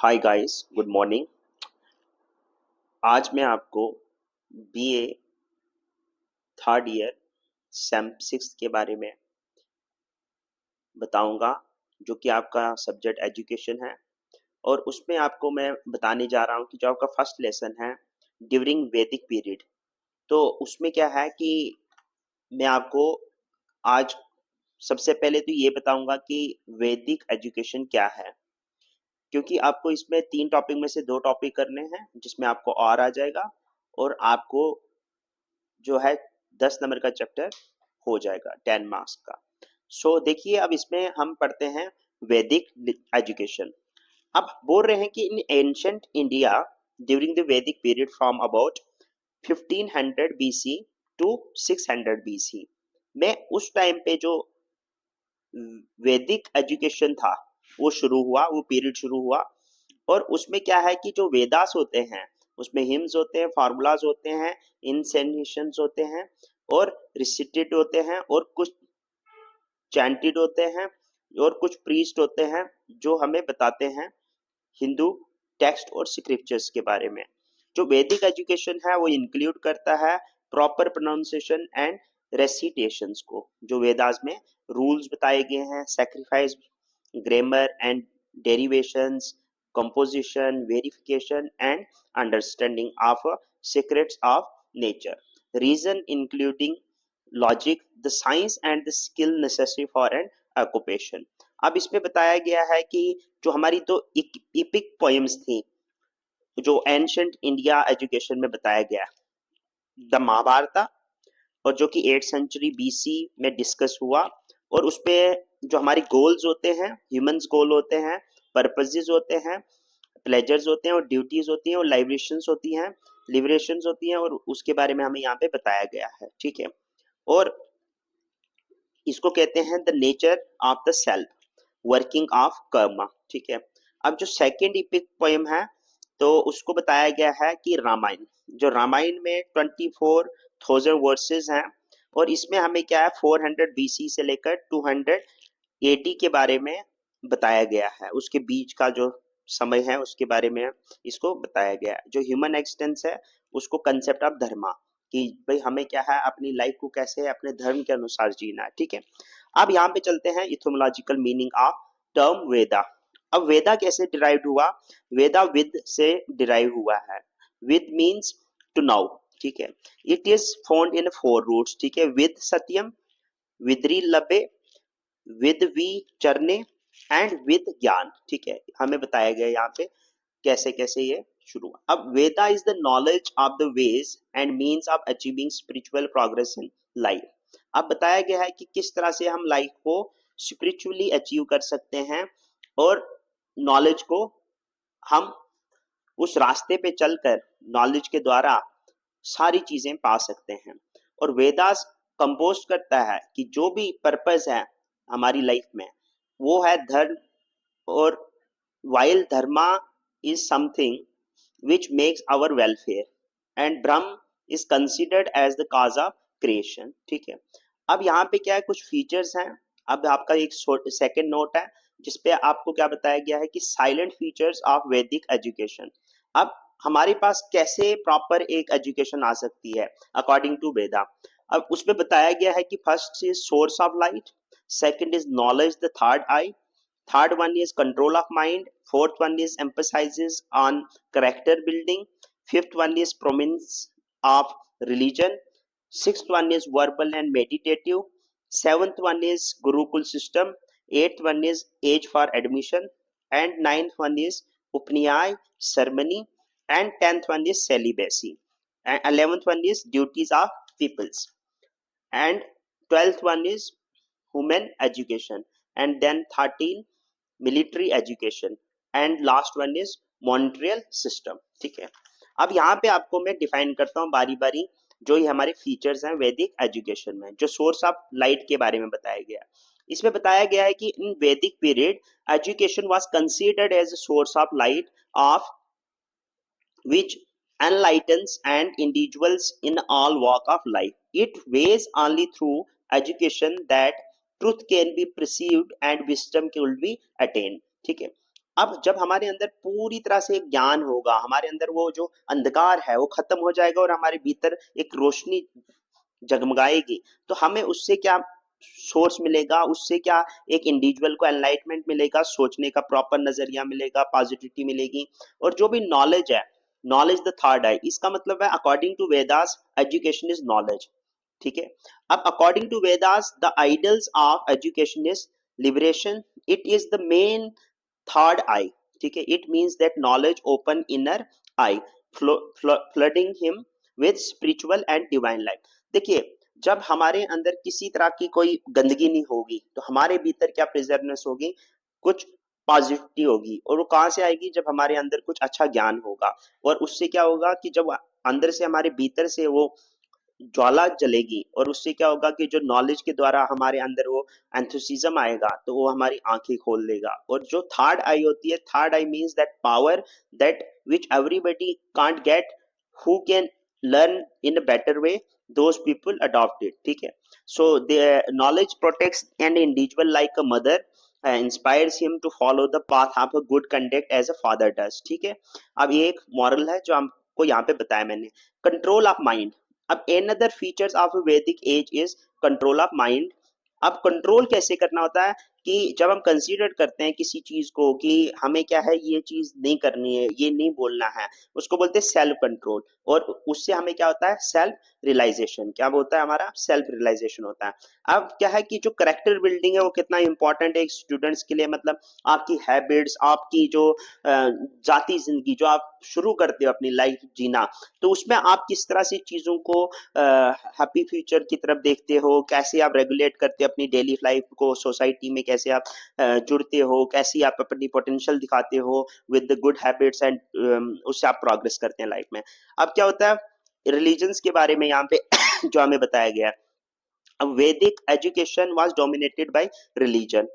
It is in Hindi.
Hi guys, good morning. आज मैं आपको BA third year same six के बारे में बताऊंगा, जो कि आपका सब्जेक्ट एजुकेशन है। और उसमें आपको मैं बताने जा रहा हूँ कि जो आपका फर्स्ट लेसन है ड्यूरिंग वैदिक पीरियड। तो उसमें क्या है कि मैं आपको आज सबसे पहले तो ये बताऊंगा कि वैदिक एजुकेशन क्या है, क्योंकि आपको इसमें तीन टॉपिक में से दो टॉपिक करने हैं जिसमें आपको और आ जाएगा, और आपको जो है 10 नंबर का चैप्टर हो जाएगा 10 मार्क्स का। देखिए, अब इसमें हम पढ़ते हैं वैदिक एजुकेशन। अब बोल रहे हैं कि in ancient India during the Vedic period from about 1500 BC to 600 BC में उस टाइम पे जो वैदिक एजुकेशन था वो शुरू हुआ, वो पीरियड शुरू हुआ। और उसमें क्या है कि जो वेदास होते हैं उसमें हिम्स होते हैं, फार्मूलाज होते हैं, इंसेंशंस होते हैं, और रिसिटेड होते हैं, और कुछ चैंटेड होते हैं, और कुछ प्रीस्ट होते हैं जो हमें बताते हैं हिंदू टेक्स्ट और स्क्रिप्चर्स के बारे में। जो वैदिक एजुकेशन है वो इंक्लूड करता है प्रॉपर प्रोनाउंसिएशन एंड रेसिटेशंस को, जो वेदास में रूल्स बताए गए हैं, sacrifice, grammar and derivations, composition, verification and understanding of secrets of nature, reason including logic, the science and the skill necessary for an occupation। अब इसमें बताया गया है कि जो हमारी दो इपिक पोएम्स थी जो एंशंट इंडिया एजुकेशन में बताया गया, द महाभारत, और जो कि 8th सेंचुरी बीसी में डिस्कस हुआ। और उसपे जो हमारी गोल्स होते हैं, ह्यूमंस गोल होते हैं, पर्पसेस होते हैं, प्लेजर्स होते हैं, और ड्यूटीज होती हैं, और लिबरेशंस होती हैं, और उसके बारे में हमें यहाँ पे बताया गया है। ठीक है। और इसको कहते हैं the nature of the self, working of Karma. ठीक है। अब जो सेकेंड इपिक पोएम है तो उसको बताया गया है कि रामायण, जो रामायण में 24,000 वर्सेस हैं, और इसमें हमें क्या है 400 बीसी से लेकर 200 एडी के बारे में बताया गया है। उसके बीच का जो समय है उसके बारे में इसको बताया गया है। जो ह्यूमन एक्सटेंस है उसको कंसेप्ट ऑफ धर्मा, कि भाई हमें क्या है अपनी लाइफ को कैसे अपने धर्म के अनुसार जीना है। ठीक है। अब यहाँ पे चलते हैं इथोमोलॉजिकल मीनिंग ऑफ टर्म वेदा। अब वेदा कैसे डिराइव हुआ? वेदा विद से डिराइव हुआ है। विद मीन्स टू नाउ। ठीक है। It is found in 4 roots. ठीक है। विद सत्यम, विद्री लबे, विद वी चरने एंड विद ज्ञान। ठीक है। हमें बताया गया यहाँ पे कैसे कैसे ये शुरू हुआ। अब Veda is the knowledge of the ways and means of achieving spiritual progress in life. अब बताया गया है कि किस तरह से हम लाइफ को स्पिरिचुअली अचीव कर सकते हैं, और नॉलेज को हम उस रास्ते पे चलकर नॉलेज के द्वारा सारी चीजें पा सकते हैं। और वेदास कंपोज करता है कि जो भी पर्पस है हमारी लाइफ में वो है धर्म। और while dharma is something which makes our welfare and Brahm is considered as the cause of creation। ठीक है। अब यहाँ पे क्या है, कुछ फीचर्स हैं। अब आपका एक सेकंड नोट है जिसपे आपको क्या बताया गया है कि साइलेंट फीचर्स ऑफ वैदिक एजुकेशन। अब हमारे पास कैसे प्रॉपर एक एजुकेशन आ सकती है अकॉर्डिंग टू वेदा। अब उसमें बताया गया है कि first is source of light, second is knowledge the third I, third one is control of mind, fourth one is emphasizes on character building, fifth one is prominence of religion, sixth one is verbal and meditative, seventh one is gurukul system, eighth one is age for admission, and ninth one is upniyay ceremony, and 10th one is celibacy, and 11th one is duties of peoples, and 12th one is human education, and then 13 military education, and last one is monitorial system. ठीक है। अब यहाँ पे आपको मैं डिफाइन करता हूँ बारी बारी जो ये हमारे फीचर्स हैं वैदिक एजुकेशन में। जो सोर्स ऑफ लाइट के बारे में बताया गया, इसमें बताया गया है कि in Vedic period education was considered as a source of light of which enlightens and individuals in all walk of life. It ways only through education that truth can be perceived and wisdom can be attained। ठीक है। अब जब हमारे अंदर पूरी तरह से एक ज्ञान होगा, हमारे अंदर वो जो अंधकार है वो खत्म हो जाएगा और हमारे भीतर एक रोशनी जगमगाएगी, तो हमें उससे क्या सोर्स मिलेगा, उससे क्या एक इंडिविजुअल को एनलाइटमेंट मिलेगा, सोचने का प्रॉपर नजरिया मिलेगा, पॉजिटिविटी मिलेगी। और जो भी नॉलेज है, नॉलेज द थर्ड आई, इसका मतलब है according to Vedas education is knowledge. ठीक है। अब according to Vedas the ideals of education is liberation, it is the main third eye. ठीक है। It means that knowledge open inner eye, flooding him with spiritual and divine life. देखिए, जब हमारे अंदर किसी तरह की कोई गंदगी नहीं होगी तो हमारे भीतर क्या प्रिजर्वनेस होगी, कुछ पॉजिटिविटी होगी। और वो कहाँ से आएगी, जब हमारे अंदर कुछ अच्छा ज्ञान होगा। और उससे क्या होगा कि जब अंदर से हमारे भीतर से वो ज्वाला जलेगी और उससे क्या होगा कि जो नॉलेज के द्वारा हमारे अंदर वो एंथुसिज्म आएगा तो वो हमारी आंखें खोल देगा। और जो थर्ड आई होती है, third I means that power that which everybody can't get, who can learn in a better way, those people adopt it। ठीक है। so the knowledge protects an individual like a mother, inspires him to follow the path of a good conduct as a father does। ठीक है। अब ये एक मॉरल है जो हमको यहाँ पे बताया मैंने। Control of mind. अब another features of a Vedic age is control of mind। अब कंट्रोल कैसे करना होता है कि जब हम कंसीडर करते हैं किसी चीज को कि हमें क्या है, ये चीज नहीं करनी है, ये नहीं बोलना है, उसको बोलते हैं सेल्फ कंट्रोल। और उससे हमें क्या होता है, सेल्फ रियलाइजेशन। क्या होता है, हमारा सेल्फ रियलाइजेशन होता है। अब क्या है कि जो करेक्टर बिल्डिंग है वो कितना इंपॉर्टेंट है एक स्टूडेंट्स के लिए, मतलब आपकी हैबिट्स, आपकी जो जाती जिंदगी जो आप शुरू करते हो अपनी लाइफ जीना, तो उसमें आप किस तरह से चीजों को हैप्पी फ्यूचर की तरफ देखते हो, कैसे आप रेगुलेट करते हो अपनी डेली लाइफ को, सोसाइटी में कैसे आप जुड़ते हो, कैसे आप अपनी पोटेंशियल दिखाते हो with the good habits and उससे आप प्रोग्रेस करते हैं लाइफ में। अब क्या होता है, रिलीजन्स के बारे में यहाँ पे जो हमें बताया गया है। अब वैदिक education was dominated by religion.